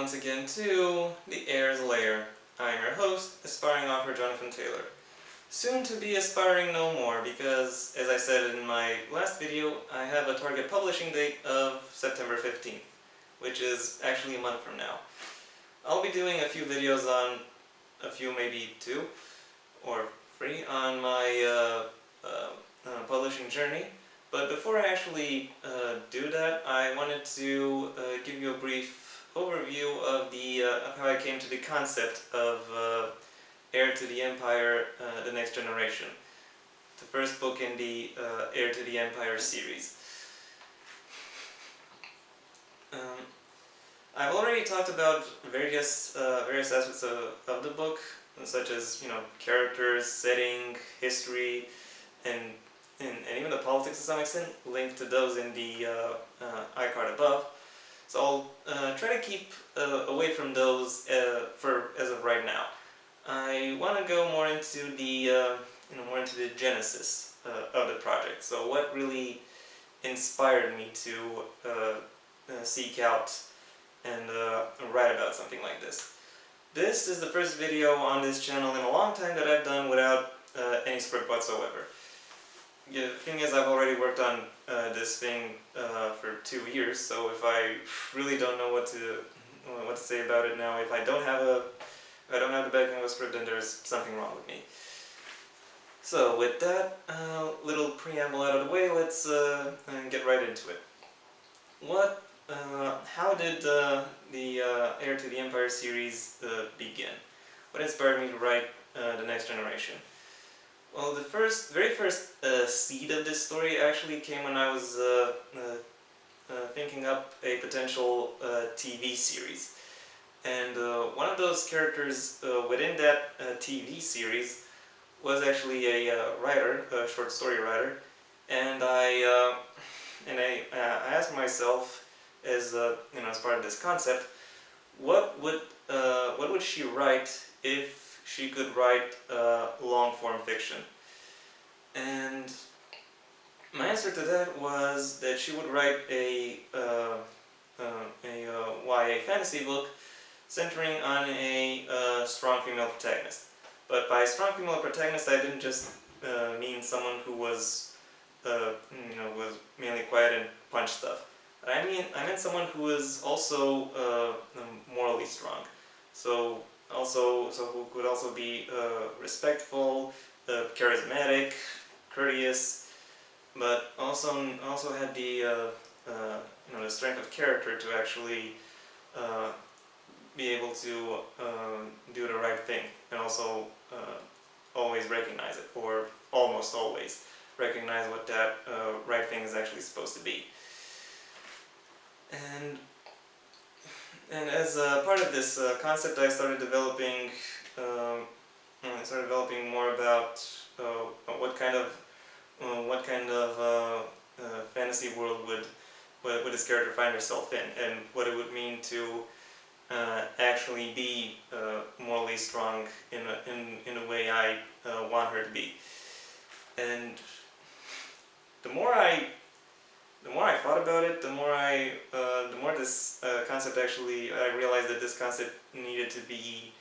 once again to the Heir's Lair. I am your host, aspiring author Jonathan Taylor. Soon to be aspiring no more because, as I said in my last video, I have a target publishing date of September 15th, which is actually a month from now. I'll be doing a few videos on, maybe 2 or 3, on my publishing journey. But before I actually do that, I wanted to give you a brief overview of how I came to the concept of Heir to the Empire, The Next Generation, the first book in the Heir to the Empire series. I've already talked about various aspects of the book, such as characters, setting, history, and even the politics to some extent, linked to those in the iCard above. So I'll try to keep away from those as of right now. I want to go more into the genesis of the project. So what really inspired me to seek out and write about something like this. This is the first video on this channel in a long time that I've done without any script whatsoever. Yeah, the thing is, I've already worked on this thing for 2 years, so if I really don't know what to say about it now, if I don't have the backing of a script, then there's something wrong with me. So with that little preamble out of the way, let's get right into it. How did the Heir to the Empire series begin? What inspired me to write The Next Generation? Well, the very first seed of this story actually came when I was thinking up a potential TV series. And one of those characters within that TV series was actually a writer, a short story writer, and I asked myself, as part of this concept, what would she write if she could write long-form fiction? And my answer to that was that she would write a YA fantasy book centering on a strong female protagonist. But by strong female protagonist, I didn't just mean someone who was was mainly quiet and punched stuff. I meant someone who was also morally strong. So who could also be respectful, charismatic, courteous, but also had the the strength of character to actually be able to do the right thing, and also always recognize it, or almost always recognize what that right thing is actually supposed to be. And as part of this concept, I started developing more about what kind of fantasy world would this character find herself in, and what it would mean to actually be morally strong in a way I want her to be. And the more I thought about it, the more this concept actually, I realized that this concept needed to be,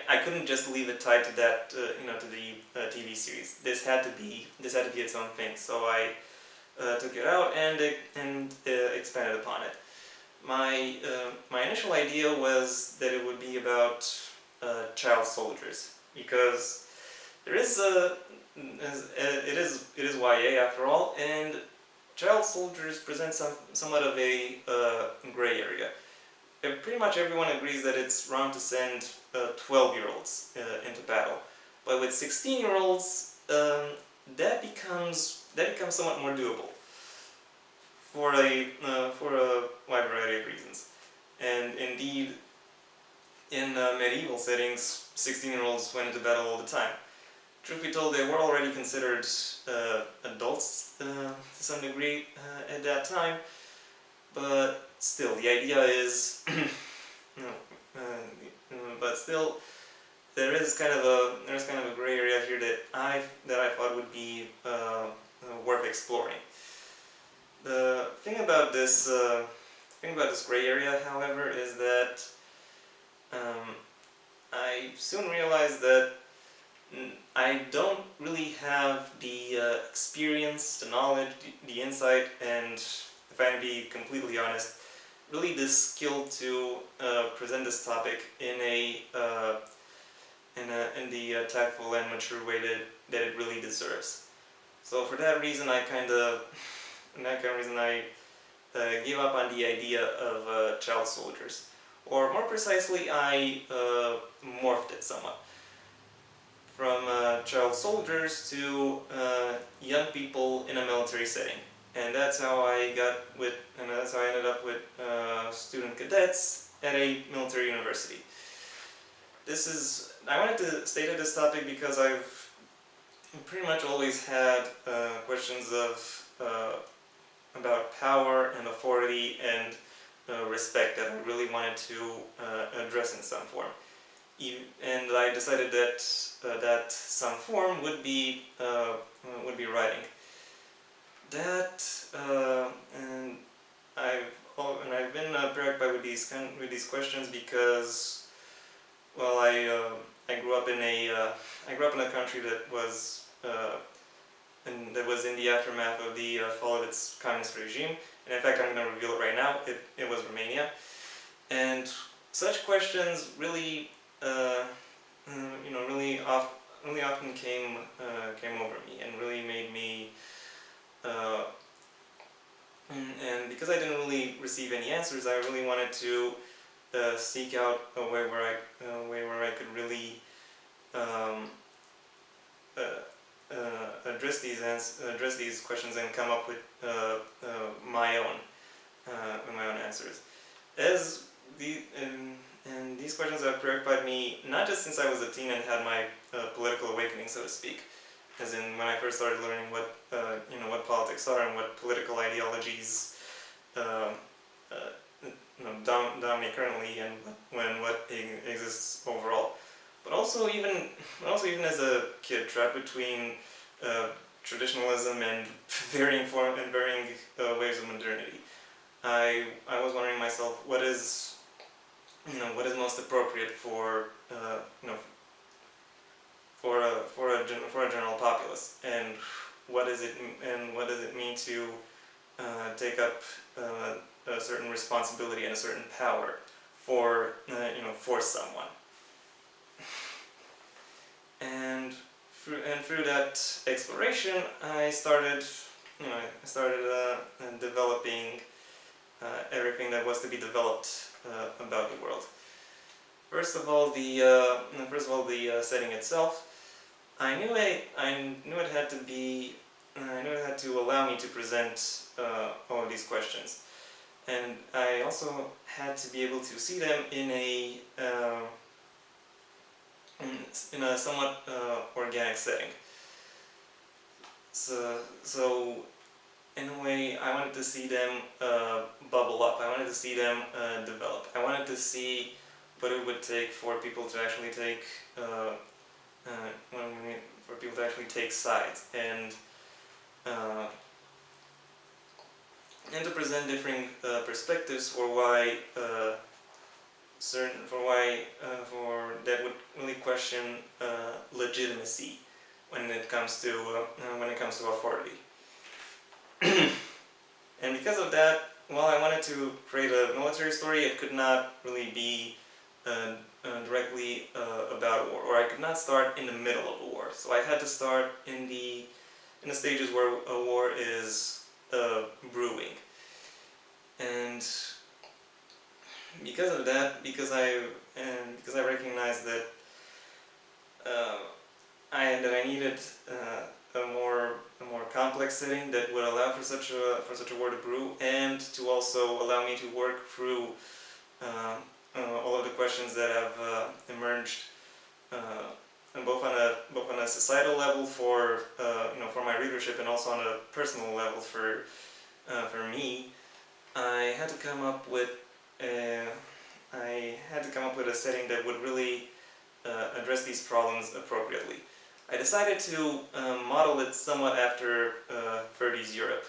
I couldn't just leave it tied to that, to the TV series. This had to be its own thing. So I took it out and expanded upon it. My initial idea was that it would be about child soldiers, because there is it is YA after all, and child soldiers present somewhat of a gray area. Pretty much everyone agrees that it's wrong to send 12-year-olds into battle, but with 16-year-olds, that becomes somewhat more doable for a wide variety of reasons. And indeed, in medieval settings, 16-year-olds went into battle all the time. Truth be told, they were already considered adults to some degree at that time, but still, the idea is, but still, there is kind of a gray area here that I thought would be worth exploring. The thing about this gray area, however, is that I soon realized that I don't really have the experience, the knowledge, the insight, and if I'm to be completely honest, really the skill to present this topic in in the tactful and mature way that it really deserves. So for that reason, I gave up on the idea of child soldiers, or more precisely, I morphed it somewhat from child soldiers to young people in a military setting, and that's how I ended up with student cadets at a military university. I wanted to state at this topic because I've pretty much always had questions of about power and authority and respect that I really wanted to address in some form. And I decided that that some form would be writing. And I've been preoccupied with these questions because, well, I grew up in a country that was in the aftermath of the fall of its communist regime. And in fact, I'm going to reveal it right now. It was Romania, and such questions really, really often came over me and really made me. And because I didn't really receive any answers, I really wanted to seek out a way where I could really address these questions and come up with my own answers. As the and these questions have preoccupied me not just since I was a teen and had my political awakening, so to speak, as in when I first started learning what politics are and what political ideologies dominate currently and what exists overall. But also even as a kid, trapped between traditionalism and varying waves of modernity, I was wondering myself what is most appropriate for for a general populace, and what does it mean to take up a certain responsibility and a certain power for for someone. And through that exploration, I started developing everything that was to be developed about the world. First of all, the setting itself. I knew it had to allow me to present all of these questions, and I also had to be able to see them in a somewhat organic setting. So in a way, I wanted to see them bubble up. I wanted to see them develop. I wanted to see what it would take for people to actually take sides and to present different perspectives for why that would really question legitimacy when it comes to authority. And because of that, while I wanted to create a military story, it could not really be directly about a war, or I could not start in the middle of a war. So I had to start in the stages where a war is brewing. And because of that, because I recognized that I needed a more complex setting that would allow for such a war to brew, and to also allow me to work through all of the questions that have emerged, both on a societal level for my readership, and also on a personal level for me. I had to come up with a setting that would really address these problems appropriately. I decided to model it somewhat after 30s Europe,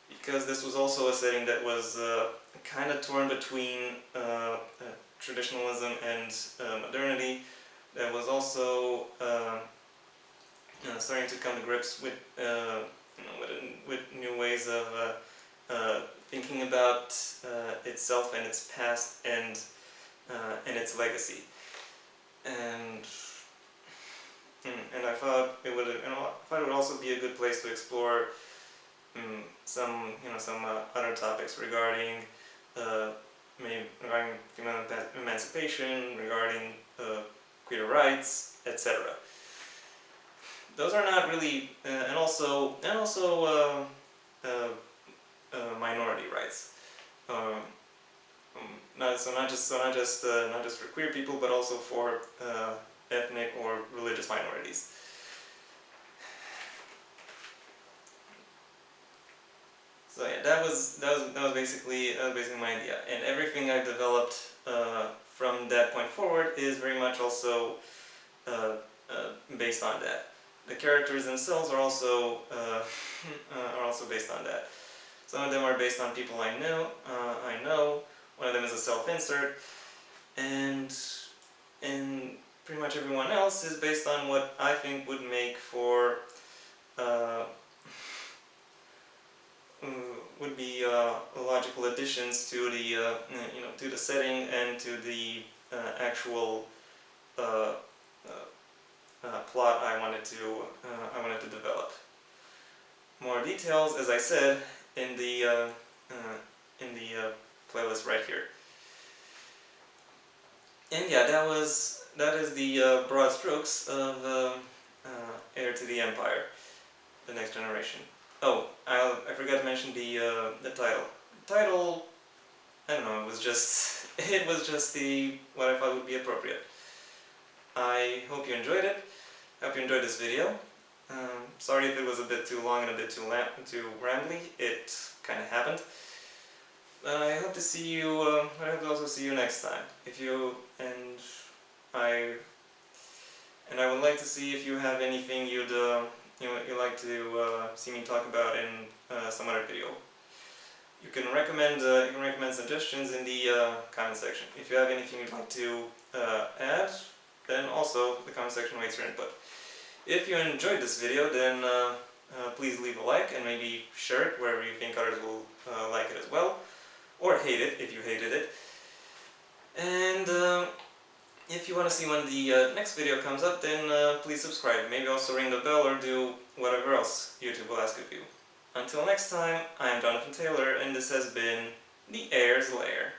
because this was also a setting that was kind of torn between traditionalism and modernity, that was also starting to come to grips with with new ways of thinking about itself and its past and its legacy. And I thought it would also be a good place to explore some other topics regarding regarding female emancipation, regarding queer rights, etc. Those are not really, and also minority rights. Not just for queer people, but also for ethnic or religious minorities. So yeah, that was basically my idea, and everything I've developed from that point forward is very much also based on that. The characters themselves are also based on that. Some of them are based on people I know. One of them is a self-insert, and pretty much everyone else is based on what I think would make for would be logical additions to the to the setting and to the actual plot I wanted to develop. More details, as I said, in the playlist right here. And yeah, that is the broad strokes of Heir to the Empire, the Next Generation. Oh, I forgot to mention the title. The title, I don't know. It was just what I thought would be appropriate. I hope you enjoyed it. I hope you enjoyed this video. Sorry if it was a bit too long and a bit too rambly. It kind of happened. I hope to see you. I hope to also see you next time. I would like to see if you have anything you'd like to see me talk about in some other video. You can recommend suggestions in the comment section. If you have anything you'd like to add, then also the comment section waits your input. If you enjoyed this video, then please leave a like and maybe share it wherever you think others will like it as well, or hate it if you hated it. And if you want to see when the next video comes up, then please subscribe. Maybe also ring the bell or do whatever else YouTube will ask of you. Until next time, I am Jonathan Taylor, and this has been the Heir's Lair.